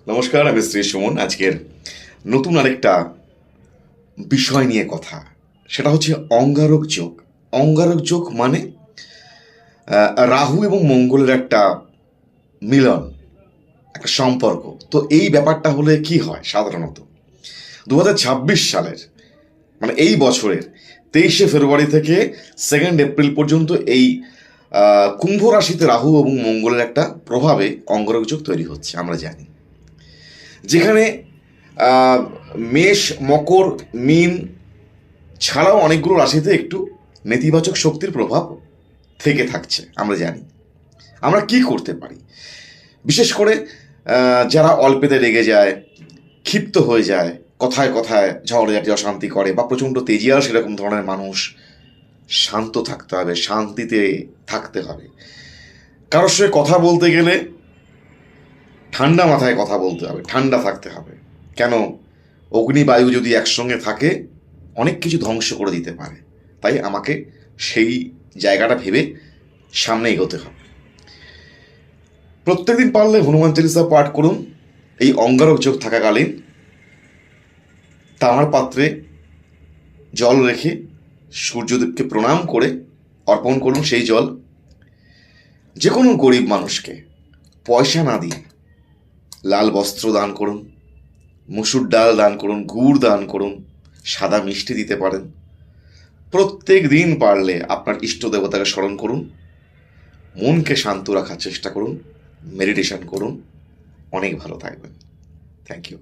নমস্কার, আমি শ্রী সুমন। আজকের নতুন আরেকটা বিষয় নিয়ে কথা, সেটা হচ্ছে অঙ্গারক যোগ। অঙ্গারক যোগ মানে রাহু এবং মঙ্গলের একটা মিলন, একটা সম্পর্ক। তো এই ব্যাপারটা হলে কি হয় সাধারণত 2026 সালের, মানে এই বছরের 23শে ফেব্রুয়ারি থেকে 2 এপ্রিল পর্যন্ত এই কুম্ভ রাশিতে রাহু এবং মঙ্গলের একটা প্রভাবে অঙ্গারক যোগ তৈরি হচ্ছে। আমরা জানি যেখানে মেষ, মকর, মীন ছাড়াও অনেকগুলো রাশিতে একটু নেতিবাচক শক্তির প্রভাব থেকে থাকছে। আমরা জানি আমরা কি করতে পারি। বিশেষ করে যারা অল্পেতে রেগে যায়, ক্ষিপ্ত হয়ে যায়, কথায় কথায় ঝগড়াঝাটি অশান্তি করে, বা প্রচণ্ড তেজিয়াল সেরকম ধরনের মানুষ, শান্ত থাকতে হবে, শান্তিতে থাকতে হবে। কারোর সঙ্গে কথা বলতে গেলে ঠান্ডা মাথায় কথা বলতে হবে, ঠান্ডা থাকতে হবে। কেন, অগ্নিবায়ু যদি একসঙ্গে থাকে অনেক কিছু ধ্বংস করে দিতে পারে। তাই আমাকে সেই জায়গাটা ভেবে সামনে এগোতে হবে। প্রত্যেকদিন পারলে হনুমান চালিসা পাঠ করুন। এই অঙ্গারক যোগ থাকাকালীন তামার পাত্রে জল রেখে সূর্যদেবকে প্রণাম করে অর্পণ করুন সেই জল। যে কোনো গরিব মানুষকে পয়সা না দিয়ে লাল বস্ত্র দান করুন, মুসুর ডাল দান করুন, গুড় দান করুন, সাদা মিষ্টি দিতে পারেন। প্রত্যেক দিন পারলে আপনার ইষ্ট দেবতাকে স্মরণ করুন, মনকে শান্ত রাখার চেষ্টা করুন, মেডিটেশন করুন। অনেক ভালো থাকবেন। Thank you.